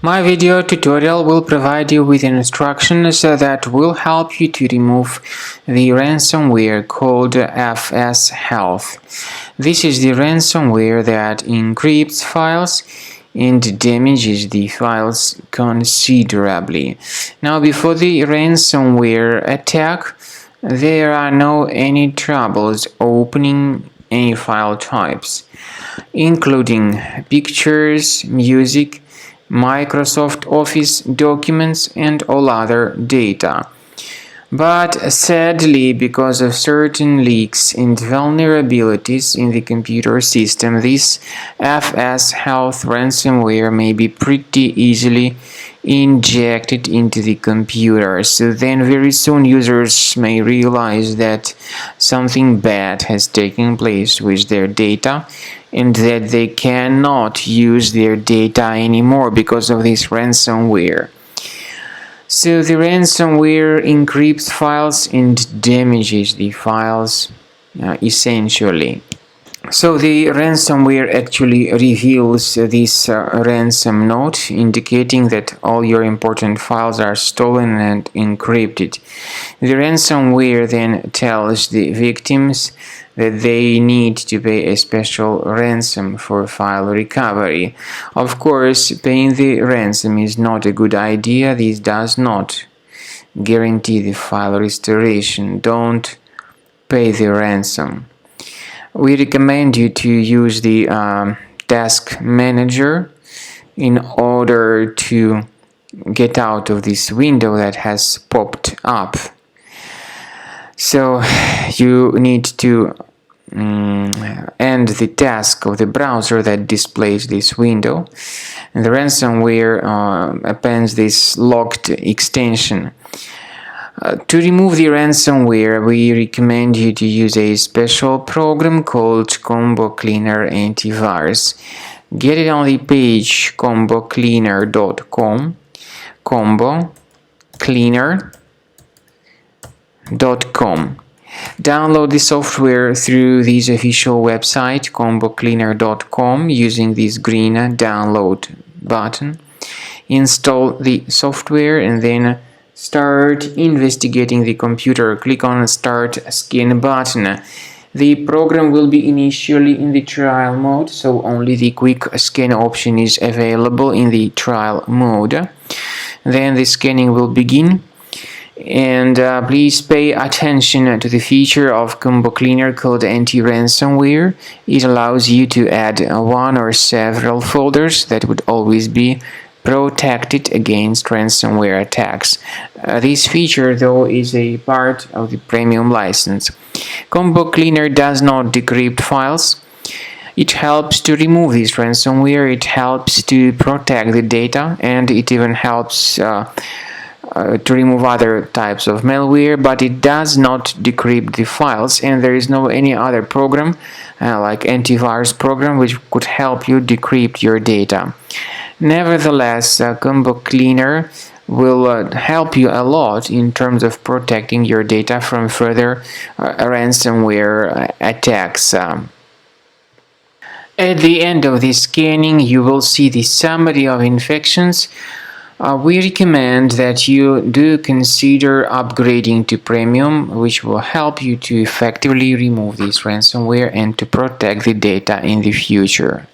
My video tutorial will provide you with instructions that will help you to remove the ransomware called FSHealth. This is the ransomware that encrypts files and damages the files considerably. Now, before the ransomware attack, there are no any troubles opening any file types, including pictures, music, Microsoft Office documents, and all other data. But sadly, because of certain leaks and vulnerabilities in the computer system, this FSHealth ransomware may be pretty easily injected into the computer. So then very soon users may realize that something bad has taken place with their data and that they cannot use their data anymore because of this ransomware. So the ransomware encrypts files and damages the files essentially. So the ransomware actually reveals this ransom note indicating that all your important files are stolen and encrypted. The ransomware then tells the victims that they need to pay a special ransom for file recovery. Of course, paying the ransom is not a good idea. This does not guarantee the file restoration. Don't pay the ransom. We recommend you to use the task manager in order to get out of this window that has popped up. So you need to end the task of the browser that displays this window, and the ransomware appends this locked extension. To remove the ransomware, we recommend you to use a special program called Combo Cleaner Antivirus. Get it on the page combocleaner.com, combocleaner.com. Download the software through this official website, combocleaner.com, using this green download button. Install the software and then start investigating the computer. Click on Start Scan button. The program will be initially in the trial mode, so only the quick scan option is available in the trial mode. Then the scanning will begin. And please pay attention to the feature of Combo Cleaner called Anti-Ransomware. It allows you to add one or several folders that would always be protected against ransomware attacks. This feature, though, is a part of the premium license. Combo Cleaner does not decrypt files. It helps to remove this ransomware, it helps to protect the data, and it even helps to remove other types of malware, but it does not decrypt the files, and there is no any other program like antivirus program which could help you decrypt your data. Nevertheless, Combo Cleaner will help you a lot in terms of protecting your data from further ransomware attacks. At the end of this scanning, you will see the summary of infections. We recommend that you do consider upgrading to Premium, which will help you to effectively remove this ransomware and to protect the data in the future.